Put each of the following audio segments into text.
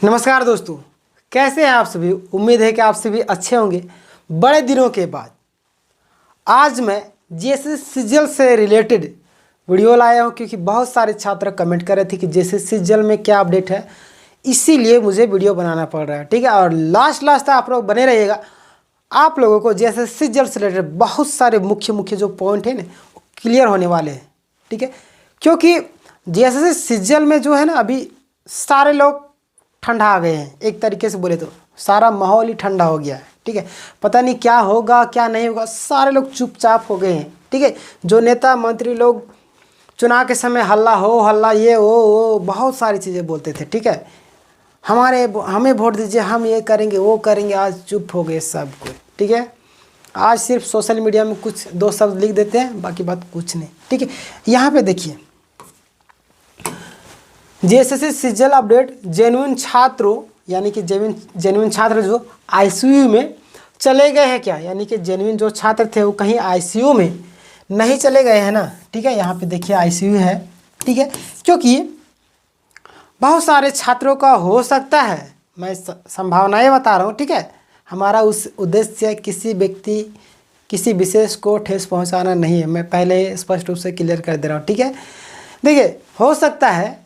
नमस्कार दोस्तों, कैसे हैं आप सभी। उम्मीद है कि आप सभी अच्छे होंगे। बड़े दिनों के बाद आज मैं जेएसएस सीजीएल से रिलेटेड वीडियो लाया हूं, क्योंकि बहुत सारे छात्र कमेंट कर रहे थे कि जेएसएस सीजीएल में क्या अपडेट है, इसीलिए मुझे वीडियो बनाना पड़ रहा है। ठीक है, और लास्ट तक आप लोग बने रहिएगा। आप लोगों को जेएसएस सीजीएल से रिलेटेड बहुत सारे मुख्य जो पॉइंट है ना, वो क्लियर होने वाले हैं। ठीक है, क्योंकि जेएसएस सीजीएल में जो है ना, अभी सारे लोग ठंडा आ गए हैं। एक तरीके से बोले तो सारा माहौल ही ठंडा हो गया है। ठीक है, पता नहीं क्या होगा क्या नहीं होगा, सारे लोग चुपचाप हो गए हैं। ठीक है, जो नेता मंत्री लोग चुनाव के समय हल्ला ये वो बहुत सारी चीज़ें बोलते थे। ठीक है, हमें वोट दीजिए, हम ये करेंगे वो करेंगे, आज चुप हो गए सब कोई। ठीक है, आज सिर्फ सोशल मीडिया में कुछ दो शब्द लिख देते हैं, बाकी बात कुछ नहीं। ठीक है, यहाँ पे देखिए जेएसएस सीजीएल अपडेट, जेन्युइन छात्रों यानी कि जेन्युइन छात्र जो आईसीयू में चले गए हैं क्या, यानी कि जेन्युइन जो छात्र थे वो कहीं आईसीयू में नहीं चले गए हैं ना। ठीक है, यहाँ पे देखिए आईसीयू है। ठीक है, क्योंकि बहुत सारे छात्रों का हो सकता है, मैं संभावनाएं बता रहा हूँ। ठीक है, हमारा उस उद्देश्य किसी विशेष को ठेस पहुँचाना नहीं है, मैं पहले स्पष्ट रूप से क्लियर कर दे रहा हूँ। ठीक है, देखिए हो सकता है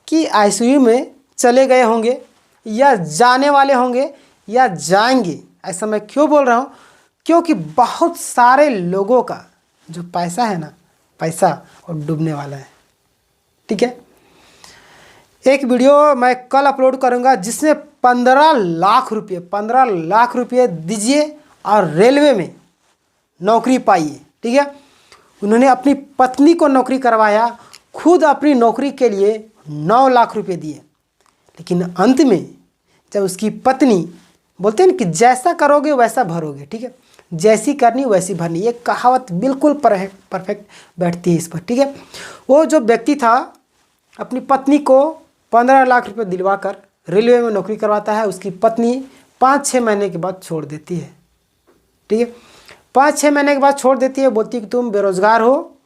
कि आईसीयू में चले गए होंगे या जाने वाले होंगे या जाएंगे। ऐसा मैं क्यों बोल रहा हूँ, क्योंकि बहुत सारे लोगों का जो पैसा है ना, पैसा और डूबने वाला है। ठीक है, एक वीडियो मैं कल अपलोड करूँगा जिसमें 15 लाख रुपये दीजिए और रेलवे में नौकरी पाइए। ठीक है, उन्होंने अपनी पत्नी को नौकरी करवाया, खुद अपनी नौकरी के लिए 9 लाख रुपए दिए, लेकिन अंत में जब उसकी पत्नी बोलते हैं ना कि जैसा करोगे वैसा भरोगे। ठीक है, जैसी करनी वैसी भरनी, ये कहावत बिल्कुल परफेक्ट बैठती है इस पर। ठीक है, वो जो व्यक्ति था अपनी पत्नी को 15 लाख रुपए दिलवा कर रेलवे में नौकरी करवाता है, उसकी पत्नी 5-6 महीने के बाद छोड़ देती है। ठीक है, 5-6 महीने के बाद छोड़ देती है, बोलती है कि तुम बेरोजगार हो,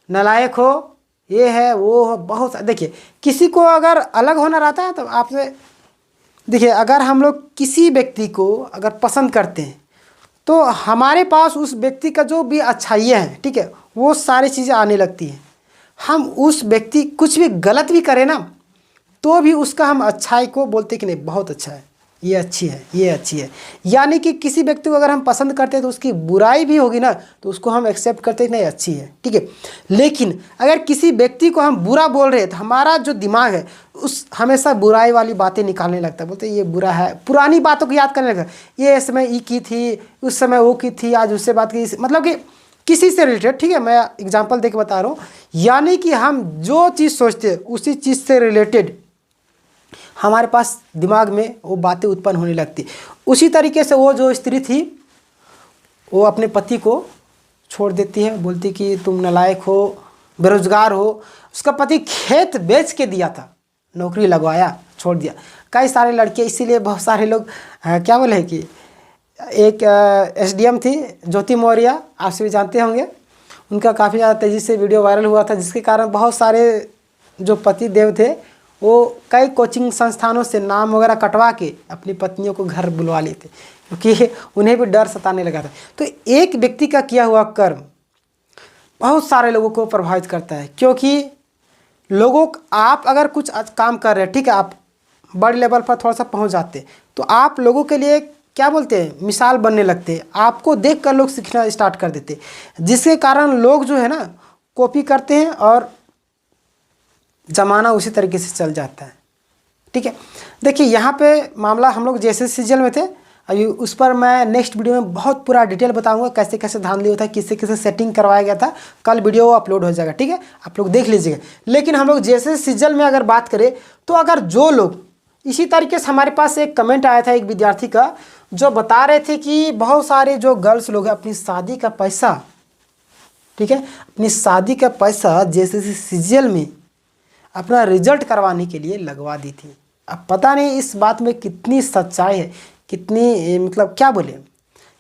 नालायक हो, ये है वो है, बहुत। देखिए किसी को अगर अलग होना रहता है तो आपसे देखिए, अगर हम लोग किसी व्यक्ति को अगर पसंद करते हैं तो हमारे पास उस व्यक्ति का जो भी अच्छाइयाँ हैं, ठीक है, वो सारी चीज़ें आने लगती हैं। हम उस व्यक्ति कुछ भी गलत भी करें ना, तो भी उसका हम अच्छाई को बोलते कि नहीं बहुत अच्छा है, ये अच्छी है, ये अच्छी है। यानी कि किसी व्यक्ति को अगर हम पसंद करते हैं तो उसकी बुराई भी होगी ना, तो उसको हम एक्सेप्ट करते हैं कि नहीं अच्छी है। ठीक है, लेकिन अगर किसी व्यक्ति को हम बुरा बोल रहे हैं तो हमारा जो दिमाग है उस हमेशा बुराई वाली बातें निकालने लगता है, बोलते ये बुरा है, पुरानी बातों को याद करने लगता है। ये समय ये की थी, उस समय वो की थी, आज उससे बात की, मतलब कि किसी से रिलेटेड। ठीक है, मैं एग्जाम्पल दे के बता रहा हूँ। यानी कि हम जो चीज़ सोचते हैं उसी चीज़ से रिलेटेड हमारे पास दिमाग में वो बातें उत्पन्न होने लगती। उसी तरीके से वो जो स्त्री थी वो अपने पति को छोड़ देती है, बोलती कि तुम नालायक हो, बेरोजगार हो। उसका पति खेत बेच के दिया था, नौकरी लगवाया, छोड़ दिया। कई सारे लड़के, इसीलिए बहुत सारे लोग क्या बोले कि एक एसडीएम थी ज्योति मौर्य, आप सभी जानते होंगे, उनका काफ़ी ज़्यादा तेज़ी से वीडियो वायरल हुआ था, जिसके कारण बहुत सारे जो पति देव थे वो कई कोचिंग संस्थानों से नाम वगैरह कटवा के अपनी पत्नियों को घर बुलवा लेते, क्योंकि उन्हें भी डर सताने लगा था। तो एक व्यक्ति का किया हुआ कर्म बहुत सारे लोगों को प्रभावित करता है, क्योंकि आप अगर कुछ काम कर रहे हैं, ठीक है, आप बड़े लेवल पर थोड़ा सा पहुंच जाते तो आप लोगों के लिए क्या बोलते हैं, मिसाल बनने लगते हैं। आपको देख कर लोग सीखना स्टार्ट कर देते, जिसके कारण लोग जो है ना कॉपी करते हैं और ज़माना उसी तरीके से चल जाता है। ठीक है, देखिए यहाँ पे मामला हम लोग जेएसएस सीजीएल में थे, अभी उस पर मैं नेक्स्ट वीडियो में बहुत पूरा डिटेल बताऊंगा, कैसे कैसे धांधली होता है, किससे किससे सेटिंग करवाया गया था। कल वीडियो अपलोड हो जाएगा। ठीक है, आप लोग देख लीजिएगा। लेकिन हम लोग जेएसएस सीजीएल में अगर बात करें तो अगर जो लोग इसी तरीके से, हमारे पास एक कमेंट आया था एक विद्यार्थी का जो बता रहे थे कि बहुत सारे जो गर्ल्स लोग हैं अपनी शादी का पैसा, ठीक है, अपनी शादी का पैसा जेएसएस सीजीएल में अपना रिजल्ट करवाने के लिए लगवा दी थी। अब पता नहीं इस बात में कितनी सच्चाई है, कितनी मतलब क्या बोले,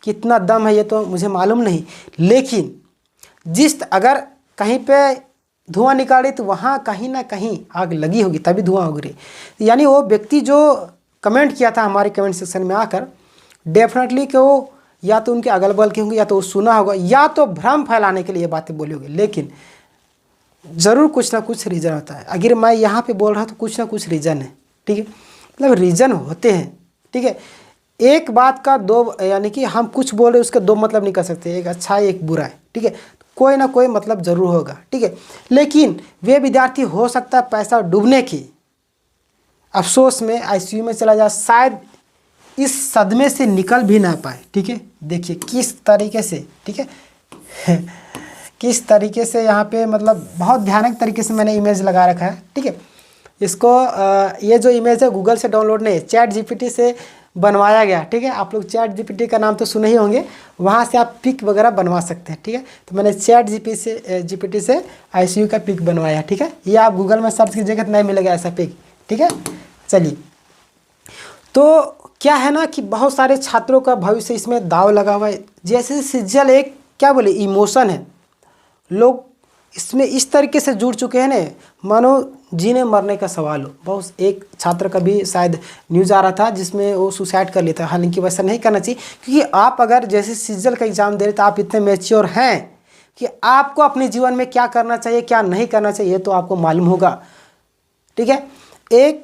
कितना दम है, ये तो मुझे मालूम नहीं। लेकिन अगर कहीं पे धुआं निकाले तो वहाँ कहीं ना कहीं आग लगी होगी, तभी धुआं उग रही। यानी वो व्यक्ति जो कमेंट किया था हमारे कमेंट सेक्शन में आकर, डेफिनेटली कि वो या तो उनके अगल बगल के होंगे, या तो वो सुना होगा, या तो भ्रम फैलाने के लिए ये बातें बोली होगी। लेकिन ज़रूर कुछ ना कुछ रीज़न होता है। अगर मैं यहाँ पे बोल रहा हूँ तो कुछ ना कुछ रीज़न है, ठीक है, मतलब रीज़न होते हैं, ठीक है। एक बात का दो, यानी कि हम कुछ बोल रहे हैं उसके दो मतलब नहीं कर सकते, एक अच्छा है एक बुरा है, ठीक है, कोई ना कोई मतलब ज़रूर होगा, ठीक है। लेकिन वे विद्यार्थी हो सकता है पैसा डूबने की अफसोस में आईसीयू में चला जाए, शायद इस सदमे से निकल भी ना पाए, ठीक है। देखिए किस तरीके से, ठीक है किस तरीके से यहाँ पे मतलब बहुत भयानक तरीके से मैंने इमेज लगा रखा है, ठीक है। इसको ये जो इमेज है गूगल से डाउनलोड नहीं, चैट जीपीटी से बनवाया गया, ठीक है। आप लोग चैट जीपीटी का नाम तो सुने ही होंगे, वहाँ से आप पिक वगैरह बनवा सकते हैं, ठीक है। तो मैंने चैट जीपीटी से आईसीयू का पिक बनवाया, ठीक है। ये आप गूगल में सर्च कीजिएगा तो नहीं मिलेगा ऐसा पिक, ठीक है। चलिए, तो क्या है ना कि बहुत सारे छात्रों का भविष्य इसमें दाव लगा हुआ है। जैसे सीजल एक क्या बोले इमोशन है, लोग इसमें इस तरीके से जुड़ चुके हैं ना, मानो जीने मरने का सवाल हो। बहुत एक छात्र का भी शायद न्यूज़ आ रहा था जिसमें वो सुसाइड कर लेता, हालांकि वैसा नहीं करना चाहिए, क्योंकि आप अगर जैसे सीजल का एग्ज़ाम दे रहे तो आप इतने मैच्योर हैं कि आपको अपने जीवन में क्या करना चाहिए क्या नहीं करना चाहिए ये तो आपको मालूम होगा, ठीक है। एक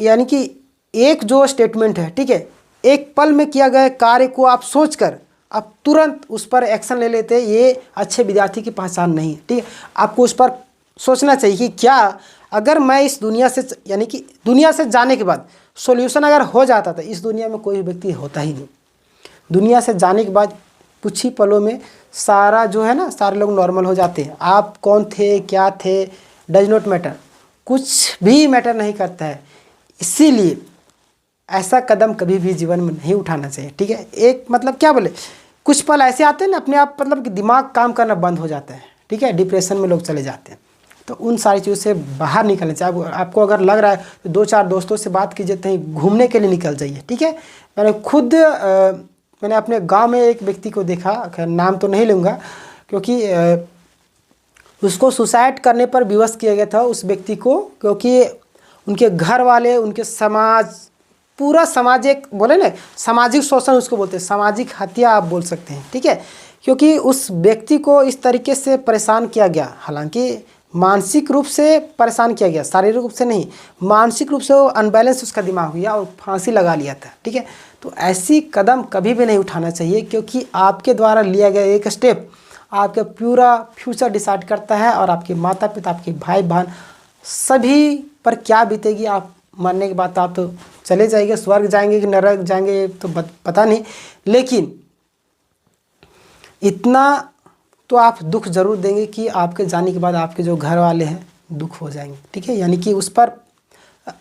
यानी कि एक जो स्टेटमेंट है, ठीक है, एक पल में किया गया कार्य को आप सोचकर आप तुरंत उस पर एक्शन ले लेते, ये अच्छे विद्यार्थी की पहचान नहीं है, ठीक है। आपको उस पर सोचना चाहिए कि क्या अगर मैं इस दुनिया से, यानी कि दुनिया से जाने के बाद सॉल्यूशन अगर हो जाता तो इस दुनिया में कोई व्यक्ति होता ही नहीं। दुनिया से जाने के बाद कुछ ही पलों में सारा जो है ना, सारे लोग नॉर्मल हो जाते हैं। आप कौन थे क्या थे डज नॉट मैटर, कुछ भी मैटर नहीं करता है। इसीलिए ऐसा कदम कभी भी जीवन में नहीं उठाना चाहिए, ठीक है। एक मतलब क्या बोले, कुछ पल ऐसे आते हैं ना अपने आप, मतलब कि दिमाग काम करना बंद हो जाता है, ठीक है, डिप्रेशन में लोग चले जाते हैं। तो उन सारी चीज़ों से बाहर निकलना चाहिए। आपको अगर लग रहा है तो 2-4 दोस्तों से बात कीजिए, कहीं घूमने के लिए निकल जाइए, ठीक है। मैंने खुद मैंने अपने गांव में एक व्यक्ति को देखा, खैर नाम तो नहीं लूँगा क्योंकि उसको सुसाइड करने पर विवश किया गया था उस व्यक्ति को, क्योंकि उनके घर वाले, उनके समाज, पूरा समाज, एक बोले ना सामाजिक शोषण उसको बोलते हैं, सामाजिक हत्या आप बोल सकते हैं, ठीक है। क्योंकि उस व्यक्ति को इस तरीके से परेशान किया गया, हालांकि मानसिक रूप से परेशान किया गया, शारीरिक रूप से नहीं, मानसिक रूप से वो अनबैलेंस उसका दिमाग हो गया और फांसी लगा लिया था, ठीक है। तो ऐसी कदम कभी भी नहीं उठाना चाहिए, क्योंकि आपके द्वारा लिया गया एक स्टेप आपका पूरा फ्यूचर डिसाइड करता है, और आपके माता पिता, आपके भाई बहन सभी पर क्या बीतेगी। आप मरने के बाद आप तो चले जाएंगे, स्वर्ग जाएंगे कि नरक जाएंगे तो पता नहीं, लेकिन इतना तो आप दुख जरूर देंगे कि आपके जाने के बाद आपके जो घर वाले हैं दुख हो जाएंगे, ठीक है। यानी कि उस पर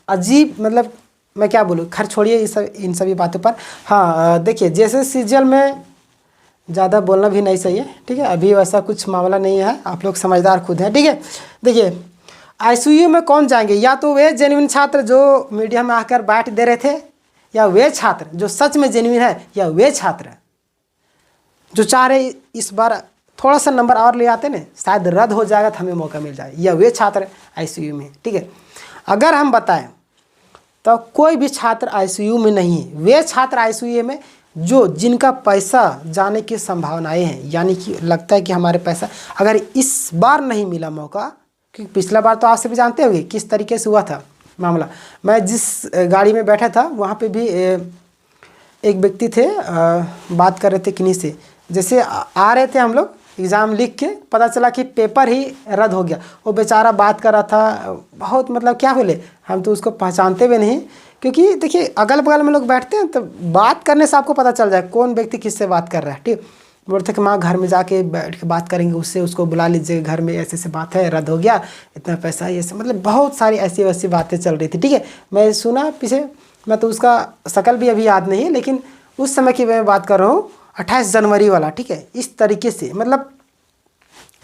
अजीब, मतलब मैं क्या बोलूँ, खैर छोड़िए इन सभी बातों पर। हाँ देखिए, जैसे सीजल में ज़्यादा बोलना भी नहीं सही है, ठीक है, अभी वैसा कुछ मामला नहीं है, आप लोग समझदार खुद हैं, ठीक है। देखिए आईसीयू में कौन जाएंगे, या तो वे जेन्युइन छात्र जो मीडिया में आकर बैठ दे रहे थे, या वे छात्र जो सच में जेन्युइन है, या वे छात्र जो चाह रहे इस बार थोड़ा सा नंबर और ले आते ना, शायद रद्द हो जाएगा तो हमें मौका मिल जाए, या वे छात्र आईसीयू में, ठीक है। अगर हम बताएं तो कोई भी छात्र आईसीयू में नहीं है, वे छात्र आईसीयू में जो जिनका पैसा जाने की संभावनाएं हैं, यानी कि लगता है कि हमारे पैसा अगर इस बार नहीं मिला मौका, क्योंकि पिछला बार तो आप सभी जानते होंगे किस तरीके से हुआ था मामला। मैं जिस गाड़ी में बैठा था वहाँ पे भी एक व्यक्ति थे, बात कर रहे थे किन्हीं से, जैसे आ रहे थे हम लोग एग्ज़ाम लिख के, पता चला कि पेपर ही रद्द हो गया। वो बेचारा बात कर रहा था, बहुत मतलब क्या बोले, हम तो उसको पहचानते भी नहीं, क्योंकि देखिए अगल बगल में लोग बैठते हैं तो बात करने से आपको पता चल जाए कौन व्यक्ति किससे बात कर रहा है, ठीक। बोलते कि माँ घर में जाके बैठ के बात करेंगे, उससे उसको बुला लीजिएगा, घर में ऐसे ऐसे बात है, रद्द हो गया, इतना पैसा, ये सब मतलब बहुत सारी ऐसी वैसी बातें चल रही थी, ठीक है। मैं सुना पीछे, मैं तो उसका शकल भी अभी याद नहीं है, लेकिन उस समय की मैं बात कर रहा हूँ 28 जनवरी वाला, ठीक है। इस तरीके से मतलब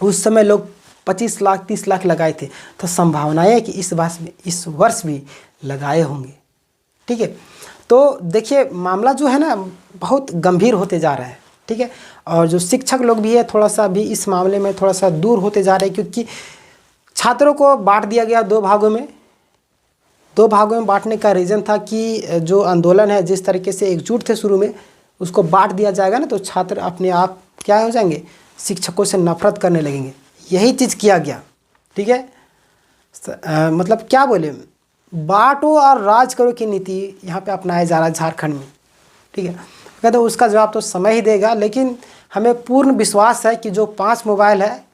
उस समय लोग 25 लाख 30 लाख लगाए थे, तो संभावनाएं है कि इस वर्ष भी लगाए होंगे, ठीक है। तो देखिए मामला जो है ना बहुत गंभीर होते जा रहा है, ठीक है। और जो शिक्षक लोग भी है थोड़ा सा भी इस मामले में थोड़ा सा दूर होते जा रहे हैं, क्योंकि छात्रों को बांट दिया गया 2 भागों में, दो भागों में बांटने का रीज़न था कि जो आंदोलन है जिस तरीके से एकजुट थे शुरू में, उसको बांट दिया जाएगा ना तो छात्र अपने आप क्या हो जाएंगे, शिक्षकों से नफरत करने लगेंगे। यही चीज़ किया गया, ठीक है। मतलब क्या बोले, बांटो और राज करो की नीति यहाँ पे अपनाया जा रहा है झारखंड में, ठीक है। कहते तो उसका जवाब तो समय ही देगा, लेकिन हमें पूर्ण विश्वास है कि जो 5 मोबाइल है,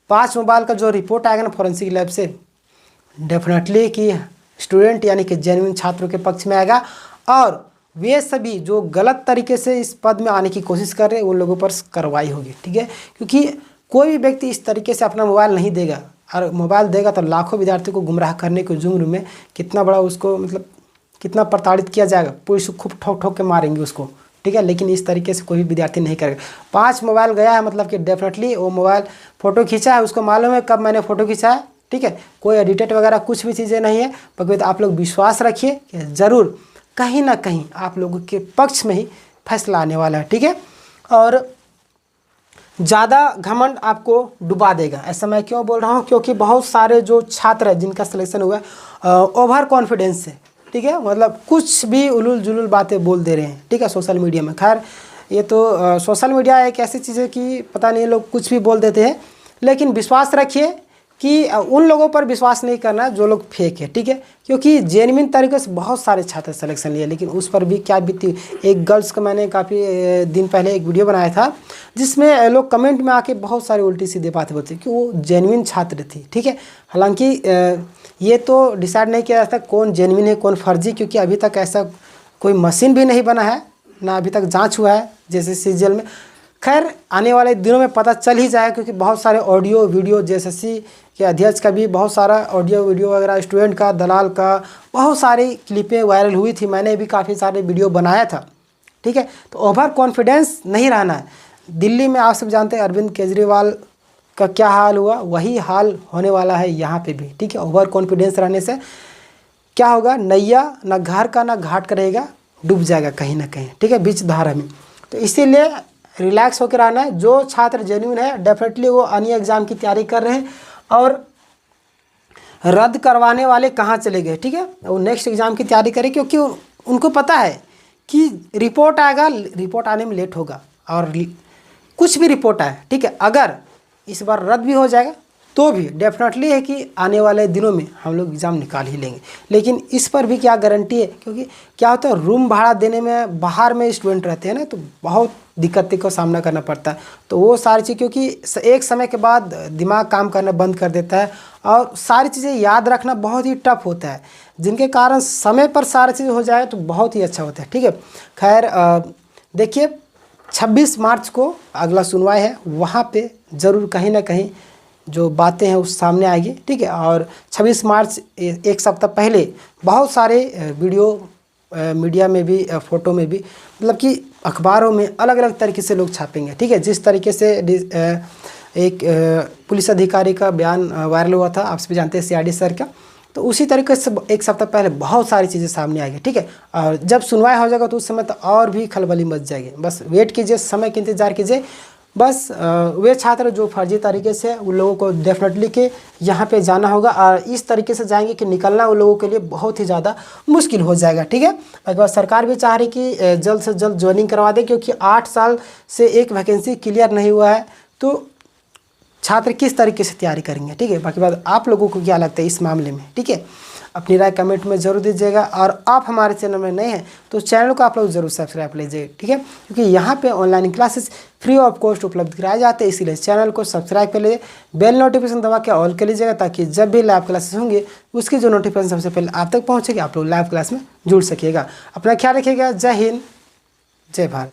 5 मोबाइल का जो रिपोर्ट आएगा ना फॉरेंसिक लैब से, डेफिनेटली कि स्टूडेंट यानी कि जेन्युइन छात्रों के पक्ष में आएगा, और वे सभी जो गलत तरीके से इस पद में आने की कोशिश कर रहे हैं उन लोगों पर कार्रवाई होगी, ठीक है। क्योंकि कोई भी व्यक्ति इस तरीके से अपना मोबाइल नहीं देगा, और मोबाइल देगा तो लाखों विद्यार्थियों को गुमराह करने के जुर्म में कितना बड़ा उसको मतलब कितना प्रताड़ित किया जाएगा, पुलिस खूब ठोक ठोक के मारेंगे उसको, ठीक है। लेकिन इस तरीके से कोई भी विद्यार्थी नहीं करेगा। 5 मोबाइल गया है मतलब कि डेफिनेटली वो मोबाइल फ़ोटो खींचा है, उसको मालूम है कब मैंने फ़ोटो खींचा है, ठीक है। कोई एडिटेड वगैरह कुछ भी चीज़ें नहीं है। बाकी आप लोग विश्वास रखिए कि ज़रूर कहीं ना कहीं आप लोगों के पक्ष में ही फैसला आने वाला है, ठीक है। और ज़्यादा घमंड आपको डुबा देगा। ऐसा मैं क्यों बोल रहा हूँ, क्योंकि बहुत सारे जो छात्र हैं जिनका सिलेक्शन हुआ है ओवर कॉन्फिडेंस से, ठीक है, मतलब कुछ भी उलूल जुलूल बातें बोल दे रहे हैं, ठीक है, सोशल मीडिया में। खैर ये तो सोशल मीडिया एक ऐसी चीज़ है कि पता नहीं लोग कुछ भी बोल देते हैं, लेकिन विश्वास रखिए कि उन लोगों पर विश्वास नहीं करना जो लोग फेक है, ठीक है। क्योंकि जेन्युइन तरीके से बहुत सारे छात्र सिलेक्शन लिए, लेकिन उस पर भी क्या बीती। एक गर्ल्स का मैंने काफ़ी दिन पहले एक वीडियो बनाया था जिसमें लोग कमेंट में आके बहुत सारी उल्टी सीधी बातें बोलते कि वो जेन्युइन छात्र थी, ठीक है। हालांकि ये तो डिसाइड नहीं किया जाता कौन जेन्युइन है कौन फर्जी, क्योंकि अभी तक ऐसा कोई मशीन भी नहीं बना है, ना अभी तक जाँच हुआ है जैसे सीजीएल में। खैर आने वाले दिनों में पता चल ही जाएगा, क्योंकि बहुत सारे ऑडियो वीडियो जेएसएससी के अध्यक्ष का भी बहुत सारा ऑडियो वीडियो वगैरह, स्टूडेंट का, दलाल का, बहुत सारी क्लिपें वायरल हुई थी। मैंने भी काफ़ी सारे वीडियो बनाया था, ठीक है। तो ओवर कॉन्फिडेंस नहीं रहना है। दिल्ली में आप सब जानते हैं अरविंद केजरीवाल का क्या हाल हुआ, वही हाल होने वाला है यहाँ पे भी, ठीक है। ओवर कॉन्फिडेंस रहने से क्या होगा, नैया ना घर का ना घाट का रहेगा, डूब जाएगा कहीं ना कहीं, ठीक है, बीच धारा में। तो इसीलिए रिलैक्स होकर रहना है। जो छात्र जेन्युइन है डेफिनेटली वो अन्य एग्ज़ाम की तैयारी कर रहे हैं, और रद्द करवाने वाले कहाँ चले गए, ठीक है, वो नेक्स्ट एग्ज़ाम की तैयारी करें, क्योंकि उनको पता है कि रिपोर्ट आएगा, रिपोर्ट आने में लेट होगा, और कुछ भी रिपोर्ट आए, ठीक है, अगर इस बार रद्द भी हो जाएगा तो भी डेफिनेटली है कि आने वाले दिनों में हम लोग एग्ज़ाम निकाल ही लेंगे। लेकिन इस पर भी क्या गारंटी है, क्योंकि क्या होता है रूम भाड़ा देने में बाहर में स्टूडेंट रहते हैं ना, तो बहुत दिक्कतें का सामना करना पड़ता है। तो वो सारी चीज़, क्योंकि एक समय के बाद दिमाग काम करना बंद कर देता है, और सारी चीज़ें याद रखना बहुत ही टफ होता है, जिनके कारण समय पर सारी चीज़ हो जाए तो बहुत ही अच्छा होता है, ठीक है। खैर देखिए 26 मार्च को अगला सुनवाई है, वहाँ पे ज़रूर कहीं ना कहीं जो बातें हैं उस सामने आएगी, ठीक है। और 26 मार्च एक सप्ताह पहले बहुत सारे वीडियो मीडिया में भी, फ़ोटो में भी, मतलब कि अखबारों में अलग अलग तरीके से लोग छापेंगे, ठीक है। जिस तरीके से एक पुलिस अधिकारी का बयान वायरल हुआ था, आप सभी जानते हैं सीआईडी सर का, तो उसी तरीके से एक सप्ताह पहले बहुत सारी चीज़ें सामने आएगी, ठीक है। और जब सुनवाई हो जाएगा तो उस समय तो और भी खलबली मच जाएगी। बस वेट कीजिए, समय का इंतज़ार कीजिए। बस वे छात्र जो फर्जी तरीके से, उन लोगों को डेफिनेटली कि यहाँ पे जाना होगा, और इस तरीके से जाएंगे कि निकलना उन लोगों के लिए बहुत ही ज़्यादा मुश्किल हो जाएगा, ठीक है। एक बार सरकार भी चाह रही कि जल्द से जल्द ज्वाइनिंग करवा दे, क्योंकि 8 साल से एक वैकेंसी क्लियर नहीं हुआ है, तो छात्र किस तरीके से तैयारी करेंगे, ठीक है। बाकी बात आप लोगों को क्या लगता है इस मामले में, ठीक है, अपनी राय कमेंट में ज़रूर दीजिएगा। और आप हमारे चैनल में नए हैं तो चैनल को आप लोग ज़रूर सब्सक्राइब लीजिए, ठीक है, क्योंकि यहाँ पे online classes free of cost उपलब्ध कराए जाते हैं। इसीलिए चैनल को सब्सक्राइब कर लीजिए, बेल नोटिफिकेशन दबा के ऑल कर लीजिएगा, ताकि जब भी लाइव क्लासेस होंगे उसकी जो नोटिफिकेशन सबसे पहले आप तक पहुँचेगी, आप लोग लाइव क्लास में जुड़ सकिएगा। अपना ख्याल रखिएगा। जय हिंद, जय भारत।